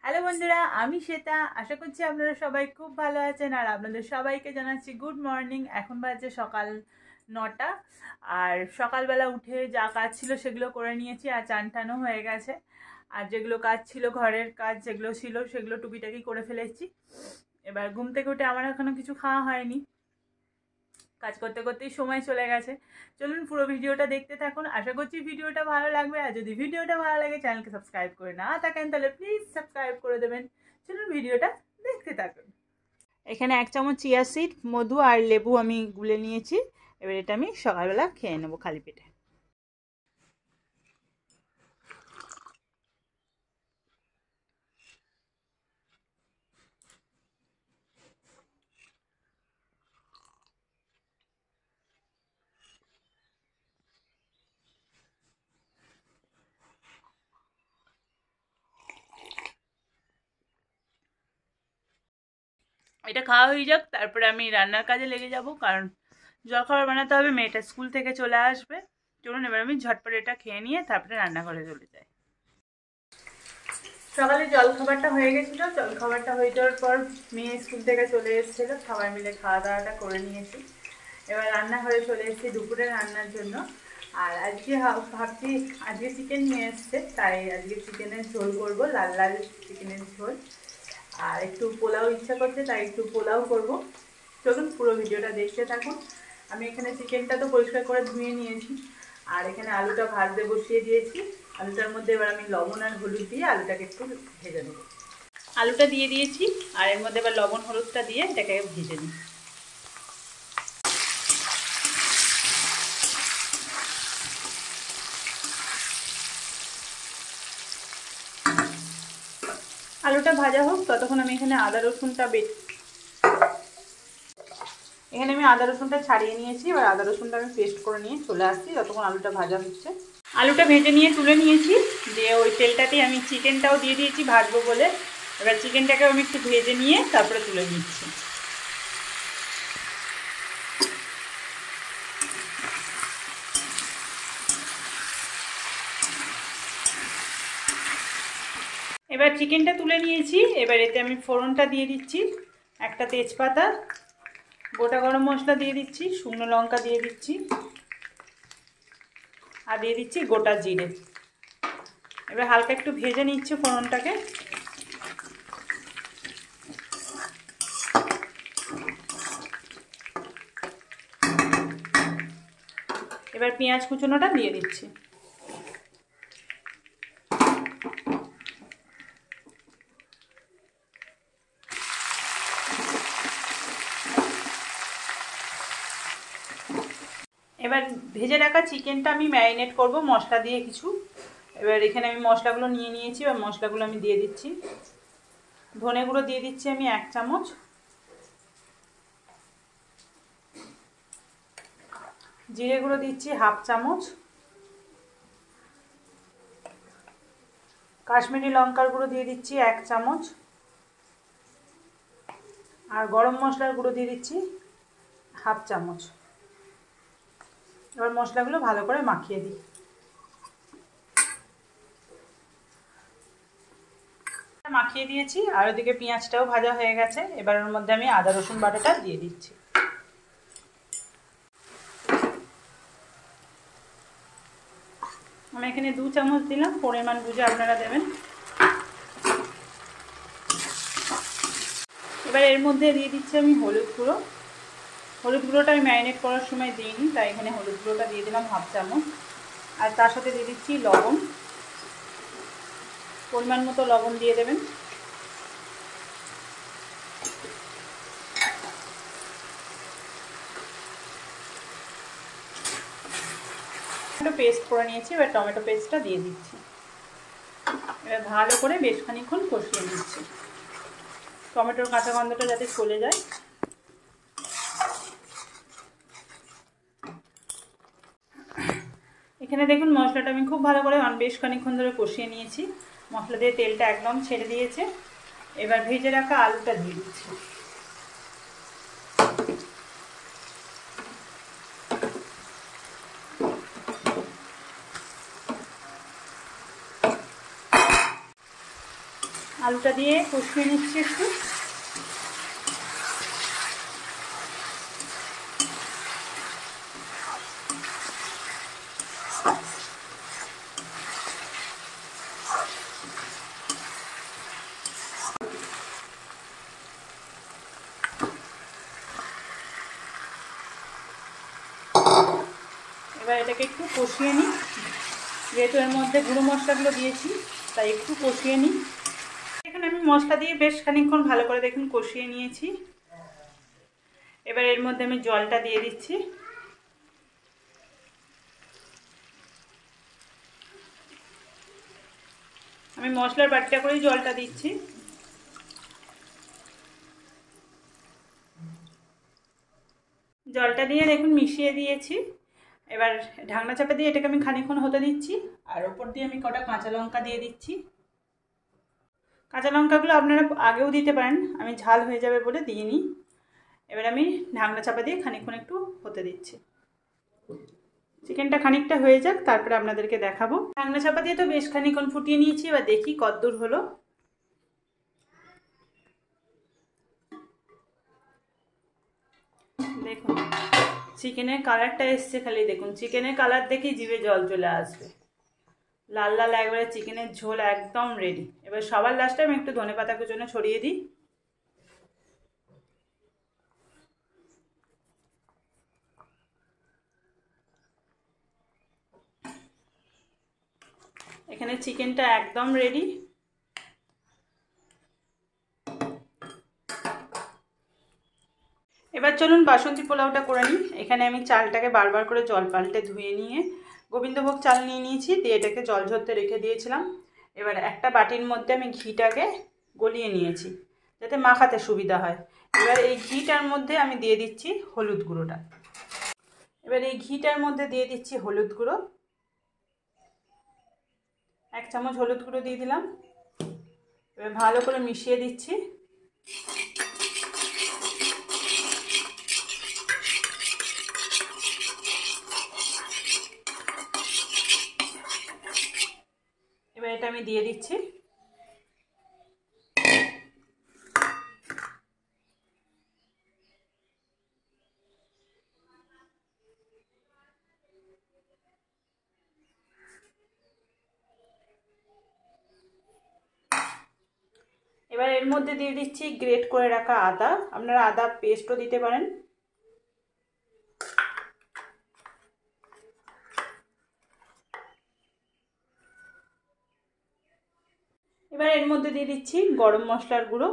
Hello বন্ধুরা, আমি শ্বেতা। আশা করছি আপনারা সবাই খুব ভালো আছেন আর আপনাদের সবাইকে জানাচ্ছি গুড মর্নিং। এখন বাজে সকাল 9টা। আর সকালবেলা উঠে যা কাজ ছিল সেগুলো করে নিয়েছি আর চান টানও হয়ে গেছে। আর যেগুলো কাজ ছিল, ঘরের কাজ যেগুলো ছিল সেগুলো টুকিটাকি করে ফেলেছি। এবার ঘুম থেকে উঠে আমার এখনো কিছু খাওয়া হয়নি, কাজ করতে করতেই সময় চলে গেছে। চলুন পুরো ভিডিওটা দেখতে থাকুন, আশা করছি ভিডিওটা ভালো লাগবে। আর যদি ভিডিওটা ভালো লাগে, চ্যানেলকে সাবস্ক্রাইব করে না থাকেন তাহলে প্লিজ সাবস্ক্রাইব করে দেবেন। চলুন ভিডিওটা দেখতে থাকুন। এখানে 1 চামচ চিয়া সিড, মধু আর লেবু আমি গুলে নিয়েছি। এবার এটা আমি সকালবেলা খেয়ে নেবো খালি পেটে। এটা খাওয়া হয়ে যাক, তারপরে আমি রান্নার কাজে লেগে যাব, কারণ জলখাবার বানাতে হবে, মেয়েটা স্কুল থেকে চলে আসবে। চলুন এবার আমি ঝটপট এটা খেয়ে নিয়ে তারপরে রান্নাঘরে চলে যাই। সকালে জলখাবারটা হয়ে গেছিলো, জলখাবারটা হয়ে যাওয়ার পর মেয়ে স্কুল থেকে চলে এসেছিলো, সবাই মিলে খাওয়া দাওয়াটা করে নিয়েছি। এবার রান্নাঘরে চলে এসেছি দুপুরে রান্নার জন্য। আর আজকে ভাবছি, আজকে চিকেন নিয়ে এসছে, তাই আজকে চিকেনের ঝোল করব, লাল লাল চিকেনের ঝোল। আর একটু পোলাও ইচ্ছা করছে, তাই একটু পোলাও করব। চলুন পুরো ভিডিওটা দেখতে থাকুন। আমি এখানে চিকেনটা তো পরিষ্কার করে ধুয়ে নিয়েছি, আর এখানে আলুটা ভাজতে বসিয়ে দিয়েছি। আলুটার মধ্যে এবার আমি লবণ আর হলুদ দিয়ে আলুটাকে একটু ভেজে নেব। আলুটা দিয়ে দিয়েছি, আর এর মধ্যে এবার লবণ হলুদটা দিয়ে এটাকে ভেজে নিই। আলুটা ভাজা হোক, ততক্ষণ আমি এখানে আদা রসুনটা ছাড়িয়ে নিয়েছি। এবার আদা রসুনটা আমি পেস্ট করে নিয়ে চলে আসছি, ততক্ষণ আলুটা ভাজা হচ্ছে। আলুটা ভেজে নিয়ে তুলে নিয়েছি, দিয়ে ওই তেলটাতেই আমি চিকেনটাও দিয়ে দিয়েছি ভাজবো বলে। এবার চিকেনটাকে আমি একটু ভেজে নিয়ে তারপরে তুলে নিচ্ছি। এবার চিকেনটা তুলে নিয়েছি, এবার এতে আমি ফোড়নটা দিয়ে দিচ্ছি। একটা তেজপাতা, গোটা গরম মশলা দিয়ে দিচ্ছি, শুকনো লঙ্কা দিয়ে দিচ্ছি, আর দিয়ে দিচ্ছি গোটা জিরে। এবার হালকা একটু ভেজে নিচ্ছি ফোড়নটাকে। এবার পেঁয়াজ কুচনোটা দিয়ে দিচ্ছি। এবার ভেজে রাখা চিকেনটা আমি ম্যারিনেট করব মশলা দিয়ে কিছু। এবার এখানে আমি মশলাগুলো নিয়ে নিয়েছি, এবার মশলাগুলো আমি দিয়ে দিচ্ছি। ধনে গুঁড়ো দিয়ে দিচ্ছি আমি 1 চামচ, জিরে গুঁড়ো দিচ্ছি 1/2 চামচ, কাশ্মীরি লঙ্কার গুঁড়ো দিয়ে দিচ্ছি 1 চামচ, আর গরম মশলার গুঁড়ো দিয়ে দিচ্ছি 1/2 চামচ। এবার মশলাগুলো ভালো করে মাখিয়ে দিই। মাখিয়ে দিয়েছি, আর ওদিকে পেঁয়াজটাও ভাজা হয়ে গেছে। এবার ওর মধ্যে আমি আদা রসুন বাটাটা দিয়ে দিচ্ছি। আমি এখানে 2 চামচ দিলাম, পরিমাণ বুঝে আপনারা দেবেন। এবার এর মধ্যে দিয়ে দিচ্ছি আমি হলুদ গুঁড়ো। হলুদ গুঁড়োটা আমি ম্যারিনেট করার সময় দিইনি, তাই এখানে হলুদ গুঁড়োটা দিয়ে দিলাম 1/2 চামচ। আর তার সাথে দিয়ে দিচ্ছি লবণ, পরিমাণ মতো লবণ দিয়ে দেবেন। টমেটো পেস্ট করে নিয়েছি, এবার টমেটো পেস্টটা দিয়ে দিচ্ছি। এবার ভালো করে বেশ খানিকক্ষণ কষিয়ে নিচ্ছি, টমেটোর কাঁচা গন্ধটা যাতে চলে যায়। এখানে দেখুন মশলাটা আমি খুব ভালো করে বেশ খানিকক্ষণ ধরে কষিয়ে নিয়েছি, মশলা দিয়ে তেলটা একদম ছেড়ে দিয়েছে। এবার ভেজে রাখা আলুটা দিয়ে দিচ্ছি। আলুটা দিয়ে কষিয়ে নিচ্ছি একটু। এবার এটাকে একটু কষিয়ে নিই, যেহেতু এর মধ্যে গুঁড়ো মশলাগুলো দিয়েছি তাই একটু কষিয়ে নিই। এখানে আমি মশলা দিয়ে বেশ খানিকক্ষণ ভালো করে দেখুন কষিয়ে নিয়েছি। এবার এর মধ্যে আমি জলটা দিয়ে দিচ্ছি। আমি মশলার বাটিটা করেই জলটা দিচ্ছি। জলটা দিয়ে দেখুন মিশিয়ে দিয়েছি। এবার ঢাকনা চাপা দিয়ে এটাকে আমি খানিকক্ষণ হতে দিচ্ছি। আর ওপর দিয়ে আমি কটা কাঁচা লঙ্কা দিয়ে দিচ্ছি। কাঁচা লঙ্কাগুলো আপনারা আগেও দিতে পারেন, আমি ঝাল হয়ে যাবে বলে দিইনি। এবার আমি ঢাকনা চাপা দিয়ে খানিকক্ষণ একটু হতে দিচ্ছি। চিকেনটা খানিকটা হয়ে যাক, তারপরে আপনাদেরকে দেখাবো। ঢাকনা চাপা দিয়ে তো বেশ খানিকক্ষণ ফুটিয়ে নিয়েছি। এবার দেখি কতদূর হলো। দেখুন চিকেনের কালারটা এসছে, খালি দেখুন চিকেনের কালার দেখেই জিভে জল চলে আসবে। লাল লাল একবারে চিকেনের ঝোল একদম রেডি। এবার সবার লাস্টে আমি একটু ধনেপাতা কুচনো ছড়িয়ে দিই। এখানে চিকেনটা একদম রেডি। এবার চলুন বাসন্তী পোলাওটা করে নিই। এখানে আমি চালটাকে বারবার করে জল পাল্টে ধুয়ে নিয়ে গোবিন্দভোগ চাল নিয়ে নিয়েছি, দিয়ে এটাকে জল ঝরতে রেখে দিয়েছিলাম। এবার একটা বাটির মধ্যে আমি ঘিটাকে গলিয়ে নিয়েছি যাতে মাখাতে সুবিধা হয়। এবার এই ঘিটার মধ্যে আমি দিয়ে দিচ্ছি হলুদ গুঁড়োটা। এবার এই ঘিটার মধ্যে দিয়ে দিচ্ছি হলুদ গুঁড়ো। 1 চামচ হলুদ গুঁড়ো দিয়ে দিলাম। এবার ভালো করে মিশিয়ে দিচ্ছি। এবার এটা আমি দিয়ে দিচ্ছি। এবার এর মধ্যে দিয়ে দিচ্ছি গ্রেট করে রাখা আদা। আপনারা আদা পেস্টও দিতে পারেন। এবার এর মধ্যে দিয়ে দিচ্ছি গরম মশলার গুঁড়ো।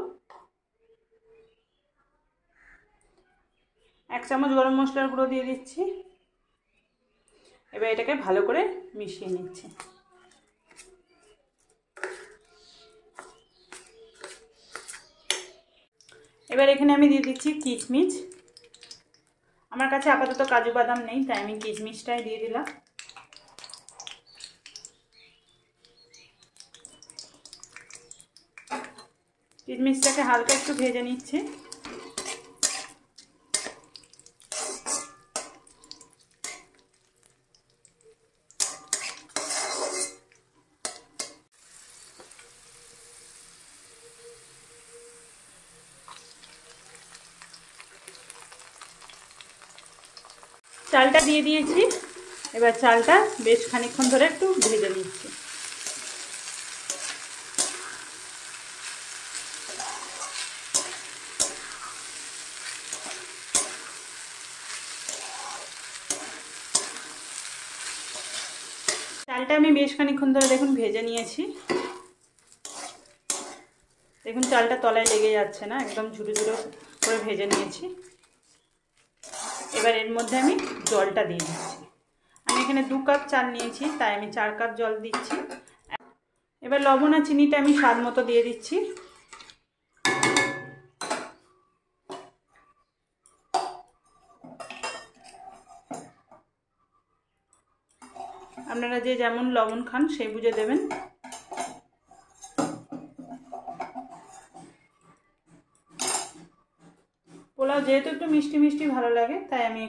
1 চামচ গরম মশলার গুঁড়ো দিয়ে দিচ্ছি। এবার এটাকে ভালো করে মিশিয়ে নিচ্ছি। এবার এখানে আমি দিয়ে দিচ্ছি কিশমিশ। আমার কাছে আপাতত কাজু বাদাম নেই, তাই আমি কিশমিশটাই দিয়ে দিলাম। কিশমিশটাকে হালকা একটু ভেজে নিচ্ছি। চালটা দিয়ে দিয়েছি। এবার চালটা বেশ খানিকক্ষণ ধরে একটু ভেজে নিচ্ছি। চালটা আমি বেশ খানিকক্ষণ ধরে দেখুন ভেজে নিয়েছি। দেখুন চালটা তলায় লেগে যাচ্ছে না, একদম ঝুড়ো ঝুড়ো করে ভেজে নিয়েছি। এবার এর মধ্যে আমি জলটা দিয়ে দিচ্ছি। আমি এখানে 2 কাপ চাল নিয়েছি, তাই আমি 4 কাপ জল দিচ্ছি। এবার লবণ আর চিনিটা আমি স্বাদ মতো দিয়ে দিচ্ছি। আপনারা যে যেমন লবণ খান সেই বুঝে দেবেন। পোলাও যেহেতু একটু মিষ্টি মিষ্টি ভালো লাগে, তাই আমি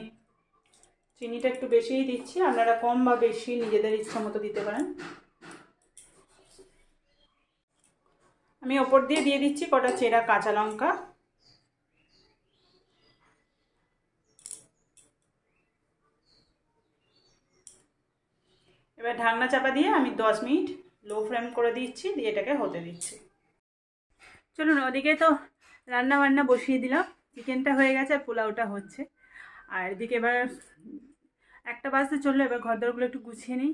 চিনিটা একটু বেশিই দিচ্ছি। আপনারা কম বা বেশি নিজেদের ইচ্ছা মতো দিতে পারেন। আমি ওপর দিয়ে দিচ্ছি কটা চেরা কাঁচা লঙ্কা। এবার ঢাকনা চাপা দিয়ে আমি 10 মিনিট লো ফ্লেম করে দিচ্ছি, দিয়ে এটাকে হতে দিচ্ছি। চলুন, ওদিকে তো রান্না বান্না বসিয়ে দিলাম, চিকেনটা হয়ে গেছে আর পোলাওটা হচ্ছে। আর এদিকে এবার 1টা বাজতে চললো। এবার ঘরদোরগুলো একটু গুছিয়ে নিই,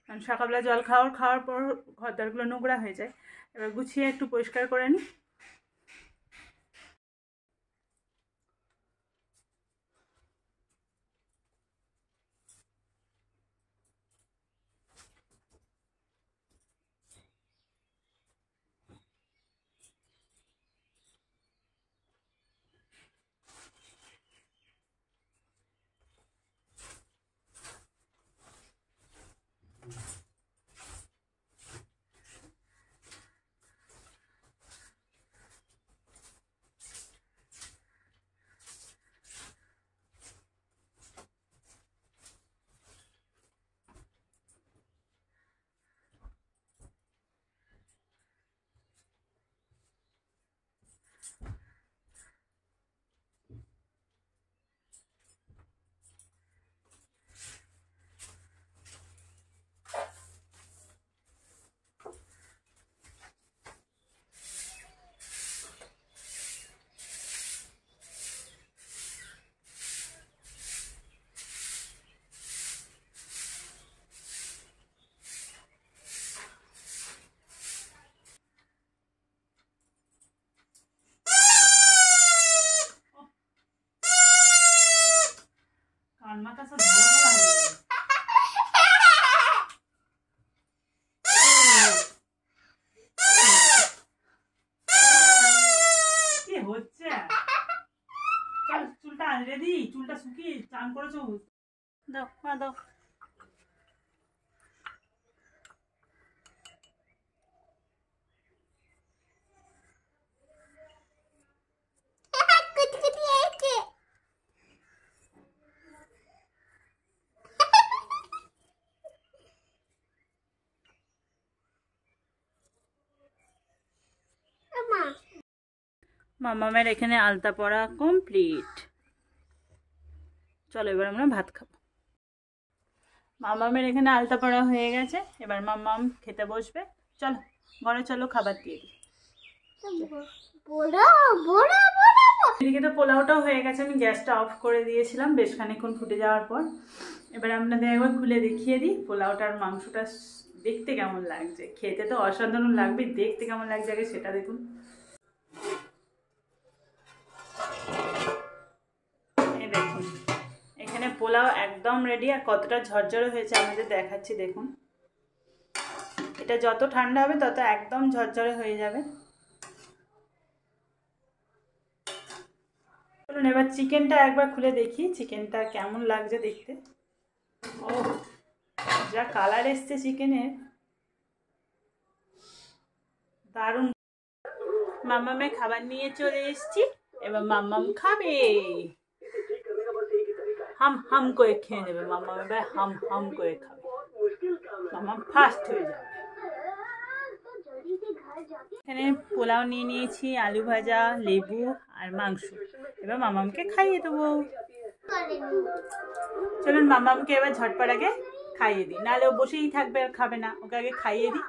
কারণ সকালবেলা জল খাওয়ার পর ঘরদোরগুলো নোংরা হয়ে যায়। এবার গুছিয়ে একটু পরিষ্কার করে নিই। মাথা সব ধরা ধরা হয়ে গেছে। কি হচ্ছে? চল চুলটা আঁচড়ে দিই, চুলটা শুকিয়ে চান করেছো। দাও মা দাও। মামামের এখানে আলতা পরা কমপ্লিট। চলো এবার আমরা ভাত খাবো। মামামের এখানে আলতা পরা হয়ে গেছে, এবার মামাম খেতে বসবে। চলো ঘরে চলো, খাবার দিয়ে দিই। এদিকে তো পোলাওটাও হয়ে গেছে, আমি গ্যাসটা অফ করে দিয়েছিলাম বেশ খানিকক্ষণ ফুটে যাওয়ার পর। এবার আপনাদের একবার খুলে দেখিয়ে দিই পোলাওটার মাংসটা দেখতে কেমন লাগছে। খেতে তো অসাধারণ লাগবে, দেখতে কেমন লাগছে আগে সেটা দেখুন। এই দেখুন, এখানে পোলাও একদম রেডি। আর কতটা ঝরঝরে হয়েছে আমাদের দেখাচ্ছি দেখুন। এটা যত ঠান্ডা হবে তত একদম ঝরঝরে হয়ে যাবে। চলুন এবার চিকেনটা একবার খুলে দেখি চিকেনটা কেমন লাগছে দেখতে। ও যা কালার এসছে চিকেনের, দারুণ। মাম্মামে খাবার নিয়ে চলে এসেছি, এবার মাম্মাম খাবে। হাম হাম করে খেয়ে নেবে মাম্মাম, এবার হাম হাম করে খাবে। মাম্মাম ফার্স্ট হয়ে যাবে। এখানে পোলাও নিয়ে নিয়েছি, আলু ভাজা, লেবু আর মাংস। এবার মামামকে খাইয়ে দেবো। চলুন মামামকে এবার ঝটপট আগে খাইয়ে দিই, নাহলে ও বসেই থাকবে আর খাবে না। ওকে আগে খাইয়ে দিই,